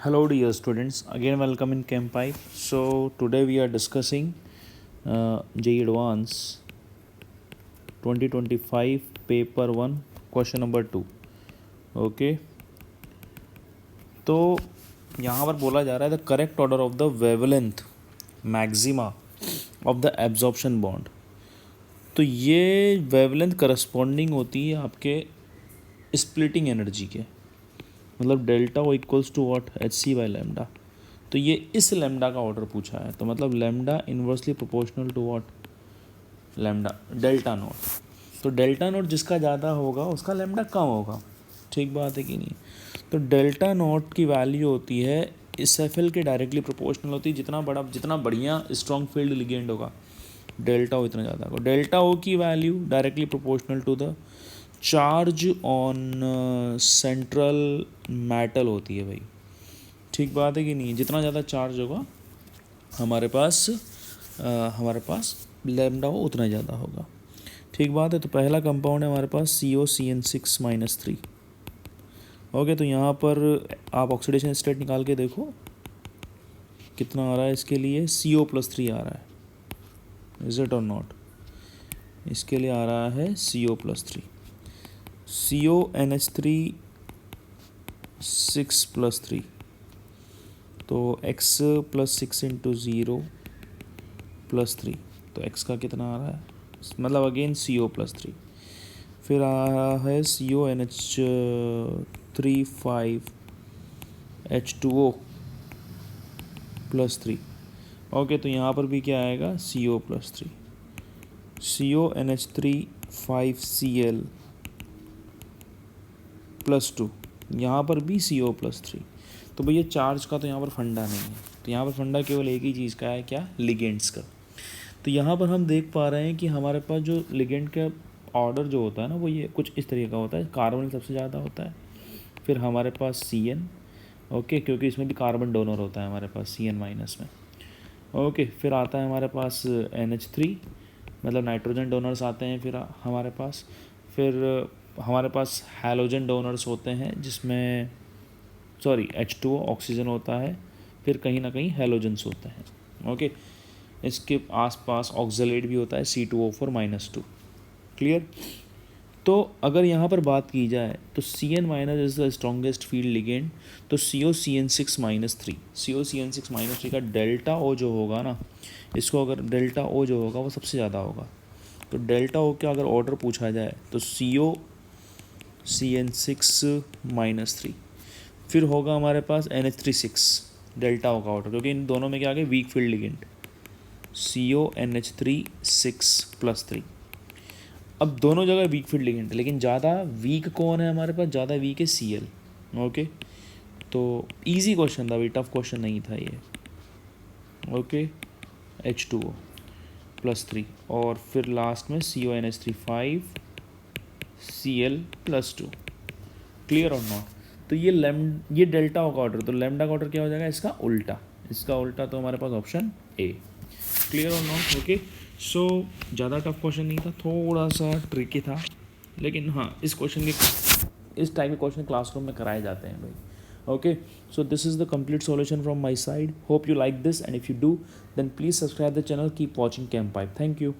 Hello, dear students. Again, welcome in Chem Pipe. So today we are discussing JEE Advance 2025 Paper 1 Question number 2. Okay. तो यहाँ पर बोला जा रहा है the correct order of the wavelength maxima of the absorption bond. तो ये wavelength corresponding होती है आपके स्प्लिटिंग एनर्जी के, मतलब delta O equals to what Hc/λ. तो ये इस लैम्डा का ऑर्डर पूछा है, तो मतलब lambda inversely proportional to what lambda delta naught. तो डेल्टा नॉट जिसका ज़्यादा होगा उसका लैम्डा कम होगा. ठीक बात है कि नहीं. तो डेल्टा नॉट की वैल्यू होती है इस एफ के डायरेक्टली प्रोपोर्शनल होती है. जितना बढ़िया स्ट्रॉन्ग फील्ड लिगेंड होगा डेल्टा ओ इतना ज़्यादा होगा. डेल्टा ओ की value directly proportional to the charge on central metal होती है भाई. ठीक बात है कि नहीं. जितना ज़्यादा चार्ज होगा हमारे पास लैम्डा हो उतना ज़्यादा होगा. ठीक बात है. तो पहला कंपाउंड है हमारे पास COCN6-3. ओके. तो यहाँ पर आप ऑक्सीडेशन स्टेट निकाल के देखो कितना आ रहा है. इसके लिए CO+3 आ रहा है. इज इट और नॉट. इसके लिए आ रहा है CO+3. CONH3 6+3. तो x + 6 × 0 + 3. तो x का कितना आ रहा है, मतलब अगेन CO+3. फिर आ रहा है CONH3 5H2O +3. ओके. तो यहाँ पर भी क्या आएगा CO+3. CONH3 5Cl +2. यहाँ पर भी CO+3. तो भैया चार्ज का तो यहाँ पर फंडा नहीं है. तो यहाँ पर फंडा केवल एक ही चीज़ का है, क्या, लिगेंड्स का. तो यहाँ पर हम देख पा रहे हैं कि हमारे पास जो लिगेंड का ऑर्डर जो होता है ना वो ये कुछ इस तरीके का होता है. कार्बन सबसे ज़्यादा होता है, फिर हमारे पास CN. ओके. क्योंकि इसमें भी कार्बन डोनर होता है हमारे पास CN- में. ओके. फिर आता है हमारे पास NH3, मतलब नाइट्रोजन डोनर्स आते हैं फिर हमारे पास. फिर हमारे पास हैलोजन डोनर्स होते हैं जिसमें H2O ऑक्सीजन होता है, फिर कहीं ना कहीं हैलोजन्स होते हैं. ओके. इसके आसपास ऑक्सलेट भी होता है C2O4-2. क्लियर. तो अगर यहाँ पर बात की जाए तो CN- is the strongest field ligand. तो COCN6-3 COCN6-3 का डेल्टा ओ जो होगा ना, इसको अगर डेल्टा ओ जो होगा वो सबसे ज़्यादा होगा. तो डेल्टा ओ का अगर ऑर्डर पूछा जाए तो COCN6-3. फिर होगा हमारे पास NH3 डेल्टा ओ का ऑर्डर, क्योंकि इन दोनों में क्या आ गया, वीक फील्ड लिगेंड. CONH3 6+3. अब दोनों जगह वीक फील्ड लिगेंड है, लेकिन ज़्यादा वीक कौन है हमारे पास, ज़्यादा वीक है Cl. ओके. तो इजी क्वेश्चन था भाई, टफ क्वेश्चन नहीं था ये. ओके. H2O +3 और फिर लास्ट में CONH3 5Cl+2. क्लियर और नॉट. तो ये डेल्टा का ऑर्डर. तो लैम्डा का ऑर्डर क्या हो जाएगा, इसका उल्टा. तो हमारे पास ऑप्शन A. क्लियर और नॉट. ओके. सो ज़्यादा टफ क्वेश्चन नहीं था, थोड़ा सा ट्रिकी था, लेकिन हाँ इस टाइप के क्वेश्चन क्लासरूम में कराए जाते हैं भाई. Okay. So this is the complete solution from my side. Hope you like this, and if you do then please subscribe the channel. Keep watching Chem Pipe. Thank you.